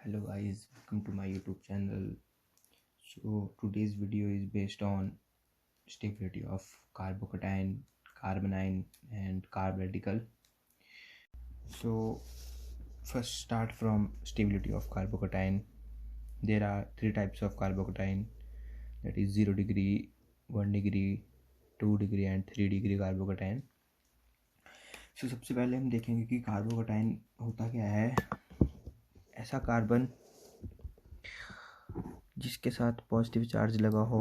Hello guys, welcome to my YouTube channel. So today's video is based on stability of carbocation, carbanion and carb radical. So first start from stability of carbocation. There are three types of carbocation, that is 0 degree, 1 degree, 2 degree and 3 degree carbocation. So सबसे पहले हम देखेंगे कि carbocation होता क्या है। ऐसा carbon जिसके साथ पॉजिटिव चार्ज लगा हो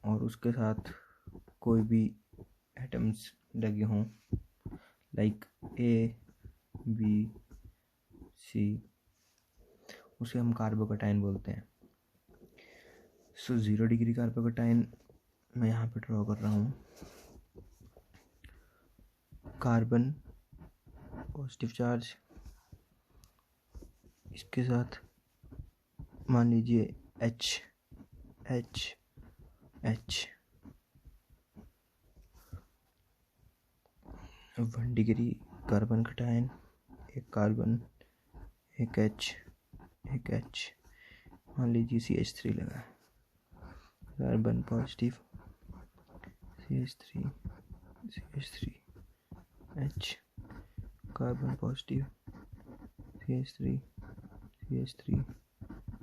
और उसके साथ कोई भी एटम्स लगे हों, लाइक ए, बी, सी, उसे हम कार्बोकेटाइन बोलते हैं। सो 0 डिग्री कार्बोकेटाइन मैं यहाँ पे ड्रॉ कर रहा हूँ। कार्बन पॉजिटिव चार्ज, इसके साथ मान लीजिए H, 1 डिग्री कार्बन कटायन, एक कार्बन, एक H, मान लीजिए CH3 लगा है। Carbon positive, CH3, H, carbon positive, CH3,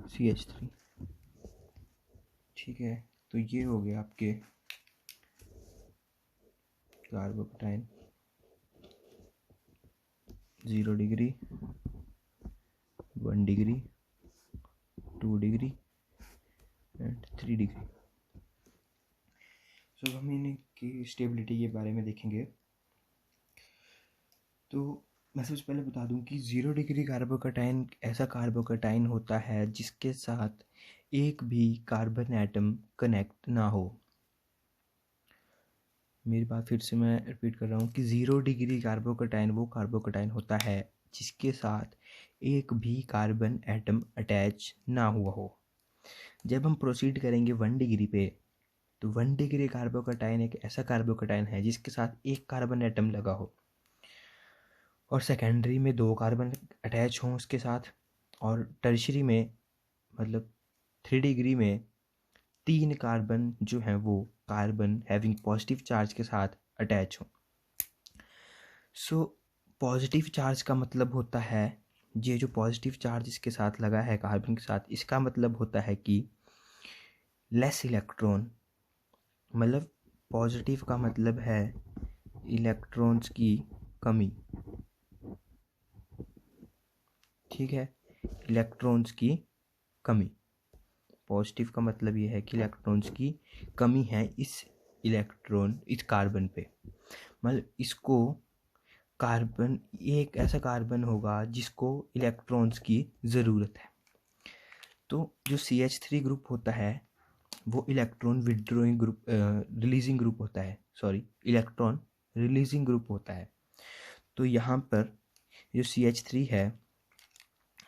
CH3। ठीक है, तो ये हो गया आपके carbocation 0 degree, 1 degree, 2 degree and 3 degree. So हम इनकी स्टेबिलिटी के बारे में देखेंगे। तो मैं सबसे पहले बता दूं कि 0 डिग्री कार्बोकेटाइन ऐसा कार्बोकेटाइन होता है जिसके साथ एक भी कार्बन एटम कनेक्ट ना हो। मेरी बात फिर से मैं रिपीट कर रहा हूँ कि 0 डिग्री कार्बोकेटाइन वो कार्बोकेटाइन होता है जिसके साथ एक भी कार्बन एटम अटैच ना हुआ हो। जब हम प्रोसीड करेंगे 1 डिग्री पे, तो 1 डिग्री कार्बोकेटाइन एक ऐसा कार्बोकेटाइन है जिसके साथ एक कार्बन एटम लगा हो और सेकेंडरी में 2 कार्बन अटैच हों उसके साथ, और टर्शरी में मतलब 3 डिग्री में 3 कार्बन जो हैं वो कार्बन हैविंग पॉजिटिव चार्ज के साथ अटैच हों। सो पॉजिटिव चार्ज का मतलब होता है, ये जो पॉजिटिव चार्ज इसके साथ लगा है कार्बन के साथ, इसका मतलब होता है कि लेस इलेक्ट्रॉन, मतलब पॉजिटिव का मतलब है इलेक्ट्रॉन्स की कमी। ठीक है, इलेक्ट्रॉन्स की कमी, पॉजिटिव का मतलब ये है कि इलेक्ट्रॉन्स की कमी है इस कार्बन पे। मतलब इसको कार्बन, एक ऐसा कार्बन होगा जिसको इलेक्ट्रॉन्स की ज़रूरत है। तो जो CH3 ग्रुप होता है वो electron withdrawing group, releasing group होता है, इलेक्ट्रॉन रिलीजिंग ग्रुप होता है। तो यहाँ पर जो CH3 है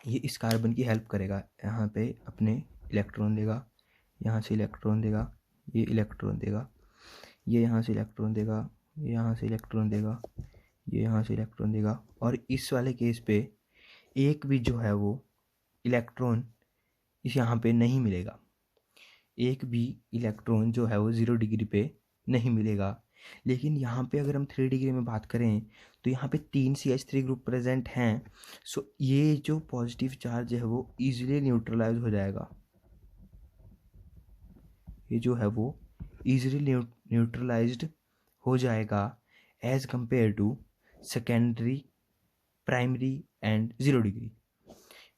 ये इस कार्बन की हेल्प करेगा, यहाँ पे अपने इलेक्ट्रॉन देगा, यहाँ से इलेक्ट्रॉन देगा, ये इलेक्ट्रॉन देगा, ये यहाँ से इलेक्ट्रॉन देगा, ये यहाँ से इलेक्ट्रॉन देगा, ये यहाँ से इलेक्ट्रॉन देगा। और इस वाले केस पे एक भी जो है वो इलेक्ट्रॉन इस यहाँ पे नहीं मिलेगा, एक भी इलेक्ट्रॉन जो है वो 0 डिग्री पे नहीं मिलेगा। लेकिन यहाँ पे अगर हम 3 डिग्री में बात करें तो यहाँ पे 3 CH3 ग्रुप प्रेजेंट हैं। सो ये जो पॉजिटिव चार्ज है वो ईजिली न्यूट्रलाइज हो जाएगा, ये जो है वो ईजिली न्यूट्रलाइज्ड हो जाएगा as compare to secondary, primary and 0 degree.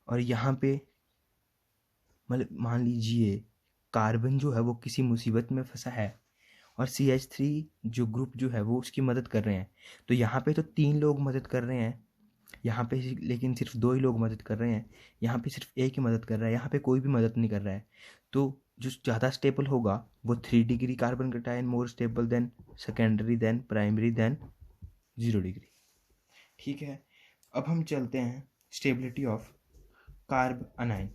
और यहाँ पे मतलब मान लीजिए कार्बन जो है वो किसी मुसीबत में फंसा है और CH3 जो ग्रुप जो है वो उसकी मदद कर रहे हैं। तो यहाँ पे तो 3 लोग मदद कर रहे हैं, यहाँ पे लेकिन सिर्फ 2 ही लोग मदद कर रहे हैं, यहाँ पे सिर्फ एक ही मदद कर रहा है, यहाँ पे कोई भी मदद नहीं कर रहा है। तो जो ज़्यादा स्टेबल होगा वो 3 degree carbon cation, more stable than secondary, than primary, than 0 degree. ठीक है, अब हम चलते हैं स्टेबिलिटी ऑफ कार्ब अनाइन।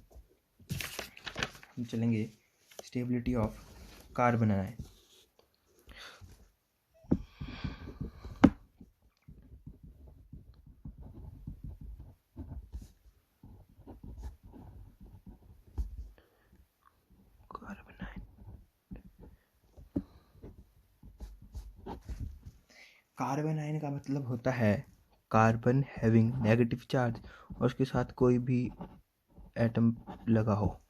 हम चलेंगे stability of carbon anion. Carbon ion का मतलब होता है कार्बन हैविंग नेगेटिव चार्ज और उसके साथ कोई भी एटम लगा हो।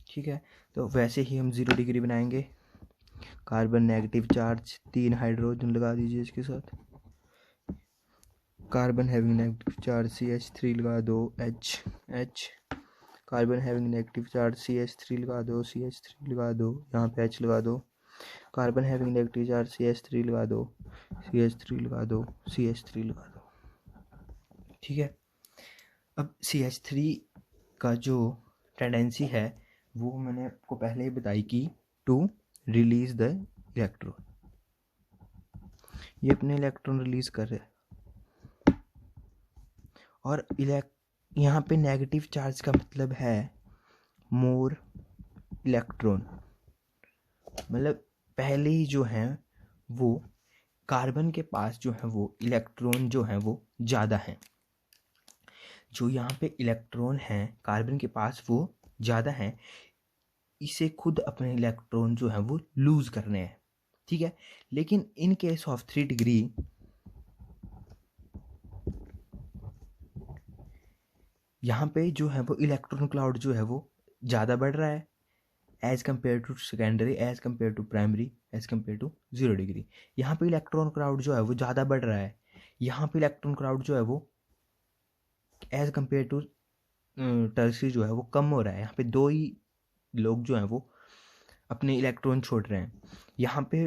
ठीक है, तो वैसे ही हम 0 डिग्री बनाएंगे। कार्बन नेगेटिव चार्ज, 3 हाइड्रोजन लगा दीजिए इसके साथ। Carbon having negative charge CH3 लगा दो, H। Carbon having negative charge CH3 लगा दो, CH3 लगा दो, यहाँ पे H लगा दो। Carbon having negative charge CH3 लगा दो, CH3 लगा दो, CH3 लगा दो। ठीक है, अब CH3 का जो टेंडेंसी है वो मैंने आपको पहले ही बताई कि टू रिलीज द इलेक्ट्रॉन। ये अपने इलेक्ट्रॉन रिलीज कर रहे हैं और यहाँ पे नेगेटिव चार्ज का मतलब है मोर इलेक्ट्रॉन। मतलब पहले ही जो है वो कार्बन के पास जो है वो इलेक्ट्रॉन जो है वो ज़्यादा है। जो यहाँ पे इलेक्ट्रॉन है कार्बन के पास वो ज़्यादा है, इसे खुद अपने इलेक्ट्रॉन जो है वो लूज करने हैं। ठीक है, लेकिन इन केस ऑफ 3 डिग्री यहाँ पे जो है वो इलेक्ट्रॉन क्लाउड जो है वो ज़्यादा बढ़ रहा है as compare to secondary, as compare to primary, as compare to 0 degree. यहाँ पे इलेक्ट्रॉन क्राउड जो है वो ज़्यादा बढ़ रहा है, यहाँ पे इलेक्ट्रॉन क्राउड जो है वो एज कम्पेयर टू टर्सरी जो है वो कम हो रहा है। यहाँ पे 2 ही लोग जो हैं वो अपने इलेक्ट्रॉन छोड़ रहे हैं। यहाँ पे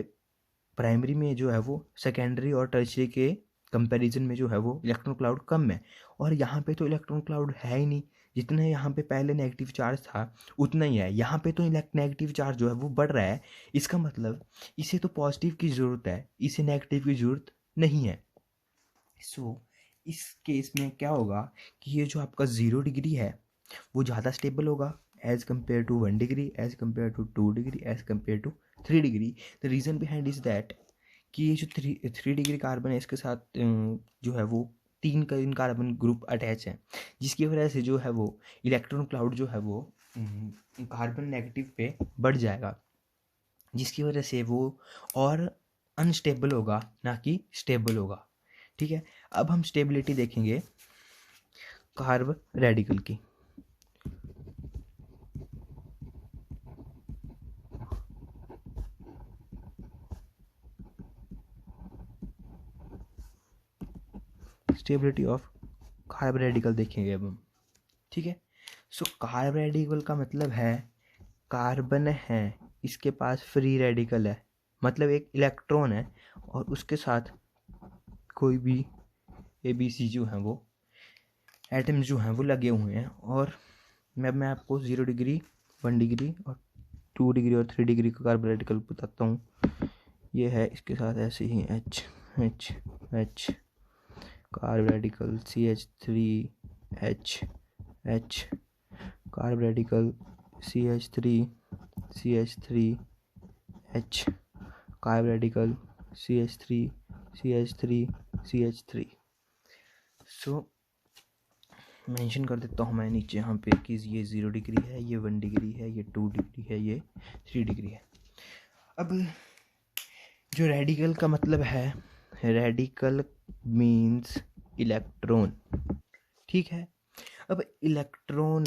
प्राइमरी में जो है वो सेकेंडरी और टर्सरी के कंपैरिजन में जो है वो इलेक्ट्रॉन क्लाउड कम है, और यहाँ पे तो इलेक्ट्रॉन क्लाउड है ही नहीं। जितना यहाँ पे पहले नेगेटिव चार्ज था उतना ही है, यहाँ पे तो नेगेटिव चार्ज जो है वो बढ़ रहा है। इसका मतलब इसे तो पॉजिटिव की ज़रूरत है, इसे नेगेटिव की ज़रूरत नहीं है। सो इस केस में क्या होगा कि ये जो आपका 0 डिग्री है वो ज़्यादा स्टेबल होगा as compare to 1 degree, as compare to 2 degree, as compare to 3 degree. The reason behind is that कि ये जो 3 डिग्री कार्बन है इसके साथ जो है वो 3 कार्बन ग्रुप अटैच है, जिसकी वजह से जो है वो इलेक्ट्रॉन क्लाउड जो है वो कार्बन नेगेटिव पे बढ़ जाएगा, जिसकी वजह से वो और अनस्टेबल होगा ना कि स्टेबल होगा। ठीक है, अब हम स्टेबिलिटी देखेंगे कार्ब रेडिकल की। स्टेबिलिटी ऑफ कार्ब रेडिकल देखेंगे अब हम। ठीक है, सो कार्ब रेडिकल का मतलब है कार्बन है, इसके पास फ्री रेडिकल है, मतलब एक इलेक्ट्रॉन है और उसके साथ कोई भी ABC जो है वो एटम्स जो हैं वो लगे हुए हैं। और मैं आपको 0 डिग्री, 1 डिग्री और 2 डिग्री और 3 डिग्री का कार्ब रेडिकल बताता हूँ। ये है इसके साथ ऐसे ही H carb radical, CH3H carb radical, CH3H carb radical, CH3 सो मेंशन कर देता हूँ मैं नीचे यहाँ पे कि ये 0 डिग्री है, ये 1 डिग्री है, ये 2 डिग्री है, ये 3 डिग्री है। अब जो रेडिकल का मतलब है, रेडिकल मीन्स इलेक्ट्रॉन। ठीक है, अब इलेक्ट्रॉन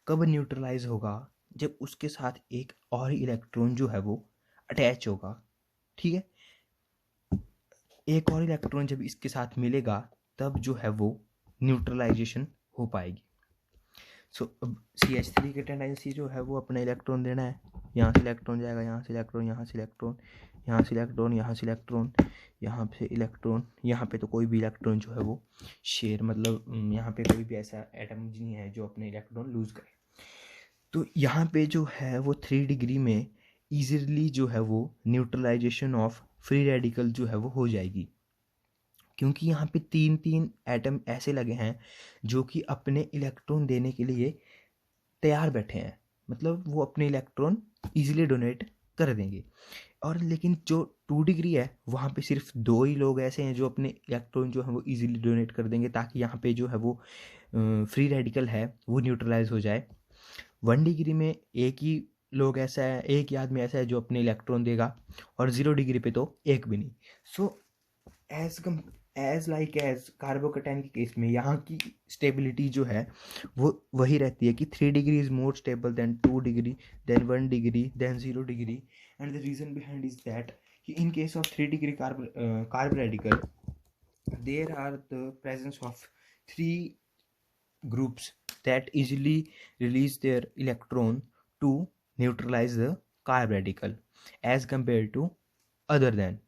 कब न्यूट्रलाइज होगा, जब उसके साथ एक और इलेक्ट्रॉन जो है वो अटैच होगा। ठीक है, एक और इलेक्ट्रॉन जब इसके साथ मिलेगा तब जो है वो न्यूट्रलाइजेशन हो पाएगी। सो अब CH3 की टेंडेंसी जो है वो अपना इलेक्ट्रॉन देना है, यहाँ से इलेक्ट्रॉन जाएगा, यहाँ से इलेक्ट्रॉन, यहाँ से इलेक्ट्रॉन, यहाँ से इलेक्ट्रॉन, यहाँ से इलेक्ट्रॉन, यहाँ से इलेक्ट्रॉन। यहाँ पे तो कोई भी इलेक्ट्रॉन जो है वो शेयर, मतलब यहाँ पे कोई भी ऐसा एटम नहीं है जो अपने इलेक्ट्रॉन लूज करे। तो यहाँ पे जो है वो 3 डिग्री में ईजिली जो है वो न्यूट्रलाइजेशन ऑफ फ्री रेडिकल जो है वो हो जाएगी, क्योंकि यहाँ पे 3 एटम ऐसे लगे हैं जो कि अपने इलेक्ट्रॉन देने के लिए तैयार बैठे हैं, मतलब वो अपने इलेक्ट्रॉन इजीली डोनेट कर देंगे। और लेकिन जो 2 डिग्री है वहाँ पे सिर्फ 2 ही लोग ऐसे हैं जो अपने इलेक्ट्रॉन जो है वो इजीली डोनेट कर देंगे, ताकि यहाँ पे जो है वो फ्री रेडिकल है वो न्यूट्रलाइज हो जाए। 1 डिग्री में एक ही लोग ऐसा है, एक ही आदमी ऐसा है जो अपने इलेक्ट्रॉन देगा, और 0 डिग्री पे तो एक भी नहीं। सो एज कार्बोकैटायन के केस में यहाँ की स्टेबिलिटी जो है वो वही रहती है कि 3 degree is more stable than 2 degree, than 1 degree, than 0 degree. And the reason behind is that कि in case of 3 degree carb radical there are the presence of 3 groups that easily release their electron to neutralize the carb radical as compared to other than.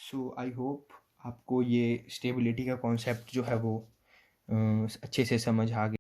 So I hope आपको ये stability का concept जो है वो अच्छे से समझ आ गया।